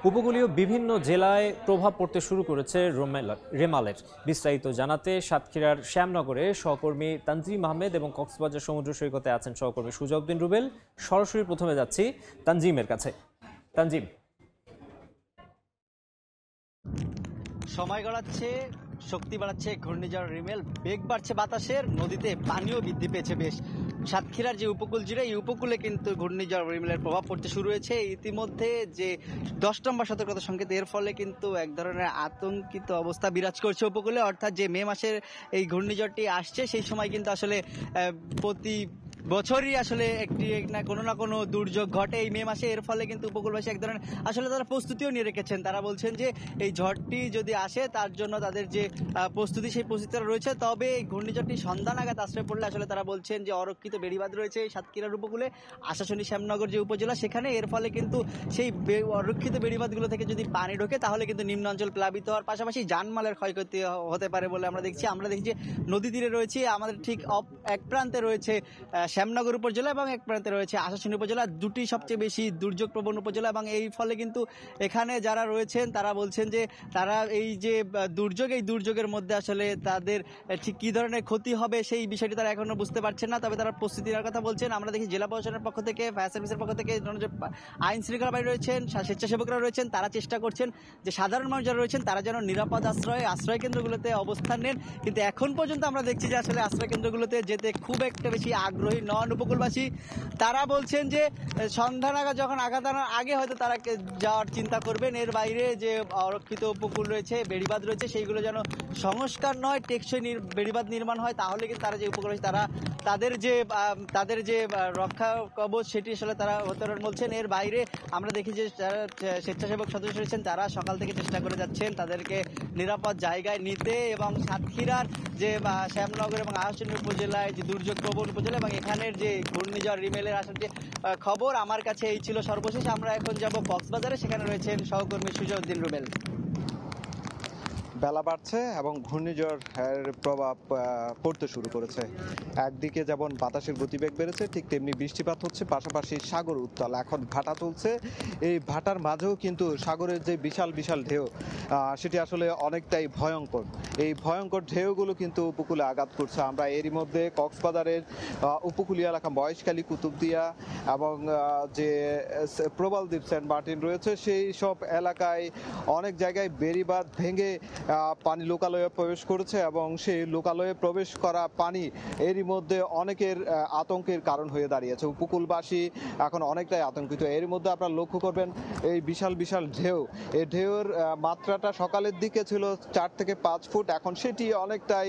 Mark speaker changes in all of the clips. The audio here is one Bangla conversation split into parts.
Speaker 1: উপকূলীয় বিভিন্ন জেলায় প্রভাব পড়তে শুরু করেছে রেমালের। বিস্তারিত জানাতে সাতক্ষীরার শ্যামনগরে সহকর্মী তানজিম আহমেদ এবং কক্সবাজার সমুদ্র সৈকতে আছেন সহকর্মী সুজাউদ্দিন রুবেল। সরাসরি প্রথমে যাচ্ছি তানজিমের কাছে। তানজিম,
Speaker 2: সময় গড়াচ্ছে, শক্তি বাড়াচ্ছে ঘূর্ণিঝড় রিমেল, বেগ বাড়ছে বাতাসের, নদীতে পানিও বৃদ্ধি পেয়েছে বেশ। সাতক্ষীরার যে উপকূল জুড়ে, এই উপকূলে কিন্তু ঘূর্ণিঝড় রিমেলের প্রভাব পড়তে শুরু হয়েছে। ইতিমধ্যে যে 10 নম্বর সতর্কতা সংকেত, এর ফলে কিন্তু এক ধরনের আতঙ্কিত অবস্থা বিরাজ করছে উপকূলে। অর্থাৎ যে মে মাসের এই ঘূর্ণিঝড়টি আসছে, সেই সময় কিন্তু আসলে প্রতি বছরই আসলে একটি না কোনো দুর্যোগ ঘটে এই মে মাসে। এর ফলে কিন্তু উপকূলবাসী এক ধরনের আসলে তারা প্রস্তুতিও নিয়ে রেখেছেন। তারা বলছেন যে এই ঝড়টি যদি আসে, তার জন্য তাদের যে প্রস্তুতি, সেই প্রস্তুতিটা রয়েছে। তবে এই ঘূর্ণিঝড়টি সন্ধ্যা নাগাদ আশ্রয় পড়লে আসলে তারা বলছেন যে অরক্ষিত বেড়িবাঁধ রয়েছে এই সাতক্ষীরার উপকূলে, আশাশুনি শ্যামনগর যে উপজেলা সেখানে। এর ফলে কিন্তু সেই অরক্ষিত বেড়িবাঁধগুলো থেকে যদি পানি ঢোকে, তাহলে কিন্তু নিম্নাঞ্চল প্লাবিত হওয়ার পাশাপাশি জানমালের ক্ষয়ক্ষতি হতে পারে বলে আমরা দেখছি। যে নদী তীরে রয়েছে, আমাদের ঠিক এক প্রান্তে রয়েছে শ্যামনগর উপজেলা এবং এক প্রান্তে রয়েছে আশাশুনি উপজেলা, দুটি সবচেয়ে বেশি দুর্যোগ প্রবণ উপজেলা। এবং এই ফলে কিন্তু এখানে যারা রয়েছেন তারা বলছেন যে তারা এই যে এই দুর্যোগের মধ্যে আসলে তাদের ঠিক কী ধরনের ক্ষতি হবে সেই বিষয়টি তারা এখনো বুঝতে পারছেন না। তবে তারা প্রস্তুতি নেওয়ার কথা বলছেন। আমরা দেখি জেলা প্রশাসনের পক্ষ থেকে, ফায়ার সার্ভিসের পক্ষ থেকে, আইন শৃঙ্খলা বাহিনী রয়েছেন, স্বেচ্ছাসেবকরা রয়েছেন, তারা চেষ্টা করছেন যে সাধারণ মানুষ যারা রয়েছেন তারা যেন নিরাপদ আশ্রয় কেন্দ্রগুলোতে অবস্থান নেন। কিন্তু এখন পর্যন্ত আমরা দেখছি যে আসলে আশ্রয় কেন্দ্রগুলোতে যেতে খুব একটা বেশি আগ্রহী নন উপকূলবাসী। তারা বলছেন যে সন্ধ্যা নাগাদ যখন আঘাত আনার আগে হয়তো তারা যাওয়ার চিন্তা করবেন। এর বাইরে যে অরক্ষিত উপকূল রয়েছে, বেড়িবাঁধ রয়েছে, সেইগুলো যেন সংস্কার নয়, টেকসই বেড়িবাঁধ নির্মাণ হয়, তাহলে কিন্তু তারা যে উপকূলবাসী তারা তাদের যে রক্ষা কবচ সেটি আসলে তারা হতে বলছেন। এর বাইরে আমরা দেখি যে যারা স্বেচ্ছাসেবক সদস্য রয়েছেন তারা সকাল থেকে চেষ্টা করে যাচ্ছেন তাদেরকে নিরাপদ জায়গায় নিতে। এবং সাতক্ষীরার যে শ্যামনগর এবং আশাশুনি উপজেলায় যে দুর্যোগ প্রবণ উপজেলা এবং এখানের যে ঘূর্ণিঝড় রিমেলের আসার যে খবর, আমার কাছে এই ছিল সর্বশেষ। আমরা এখন যাব কক্সবাজারে, সেখানে রয়েছেন সহকর্মী সুজাউদ্দিন রুবেল।
Speaker 3: বেলা বাড়ছে এবং ঘূর্ণিঝড়ের প্রভাব পড়তে শুরু করেছে। একদিকে যেমন বাতাসের গতিবেগ বেড়েছে, ঠিক তেমনি বৃষ্টিপাত হচ্ছে, পাশাপাশি সাগর উত্তাল। এখন ভাটা চলছে। এই ভাটার মাঝেও কিন্তু সাগরের যে বিশাল বিশাল ঢেউ, সেটি আসলে অনেকটাই ভয়ঙ্কর। এই ভয়ঙ্কর ঢেউগুলো কিন্তু উপকূলে আঘাত করছে। আমরা এরই মধ্যে কক্সবাজারের উপকূলীয় এলাকা মহেশখালী, কুতুবদিয়া এবং যে প্রবাল দ্বীপ সেন্ট মার্টিন রয়েছে, সেই সব এলাকায় অনেক জায়গায় বেড়িবাঁধ ভেঙে পানি লোকালয়ে প্রবেশ করেছে এবং সেই লোকালয়ে প্রবেশ করা পানি এরই মধ্যে অনেকের আতঙ্কের কারণ হয়ে দাঁড়িয়েছে। উপকূলবাসী এখন অনেকটাই আতঙ্কিত। এর মধ্যে আপনারা লক্ষ্য করবেন এই বিশাল বিশাল ঢেউ, এই ঢেউর মাত্রাটা সকালের দিকে ছিল 4 থেকে 5 ফুট, এখন সেটি অনেকটাই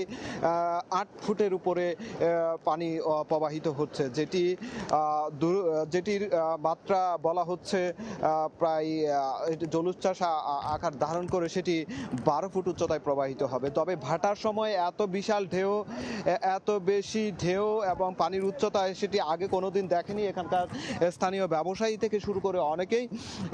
Speaker 3: 8 ফুটের উপরে পানি প্রবাহিত হচ্ছে, যেটির মাত্রা বলা হচ্ছে প্রায় জলোচ্ছ্বাস আকার ধারণ করে সেটি 12 ফুট উচ্চতায় প্রবাহিত হবে। তবে ভাটার সময় এত বিশাল ঢেউ, এত বেশি ঢেউ এবং পানির উচ্চতায় সেটি আগে কোনোদিন দেখেনি এখানকার স্থানীয় ব্যবসায়ী থেকে শুরু করে অনেকেই।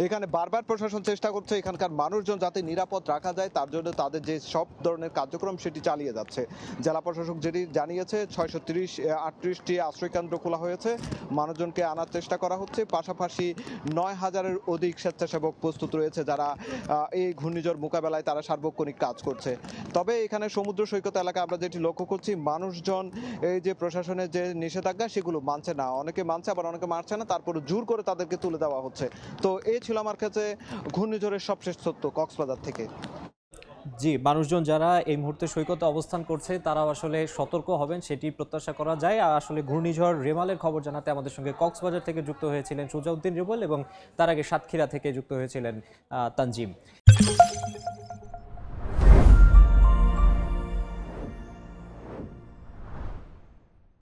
Speaker 3: এখানে বারবার প্রশাসন চেষ্টা করছে এখানকার মানুষজন যাতে নিরাপদ রাখা যায়, তার জন্য তাদের যে সব ধরনের কার্যক্রম সেটি চালিয়ে যাচ্ছে। জেলা প্রশাসক যেটি জানিয়েছে 638টি আশ্রয়কেন্দ্র খোলা হয়েছে, মানুষজনকে আনার চেষ্টা করা হচ্ছে। পাশাপাশি 9000-এর অধিক স্বেচ্ছাসেবক প্রস্তুত রয়েছে যারা এই ঘূর্ণিঝড় মোকাবেলায় তারা সার্বক্ষণিক কাজ করছে। তবে এখানে সমুদ্র সৈকত এলাকা আমরা যেটি লক্ষ্য করছি, মানুষজন এই যে প্রশাসনের যে নিষেধাজ্ঞা সেগুলো মানছে না, অনেকে মানছে আবার অনেকে মানছে না, তারপরে জোর করে তাদেরকে তুলে দেওয়া হচ্ছে। তো এই ছিল আমার কাছে ঘূর্ণিঝড়ের সবশেষ তথ্য কক্সবাজার থেকে।
Speaker 1: জি, মানুষজন যারা এই মুহূর্তে সৈকতে অবস্থান করছে তারাও আসলে সতর্ক হবেন, সেটি প্রত্যাশা করা যায়। আর আসলে ঘূর্ণিঝড় রেমালের খবর জানাতে আমাদের সঙ্গে কক্সবাজার থেকে যুক্ত হয়েছিলেন সুজাউদ্দিন রুবেল এবং তার আগে সাতক্ষীরা থেকে যুক্ত হয়েছিলেন তানজিম।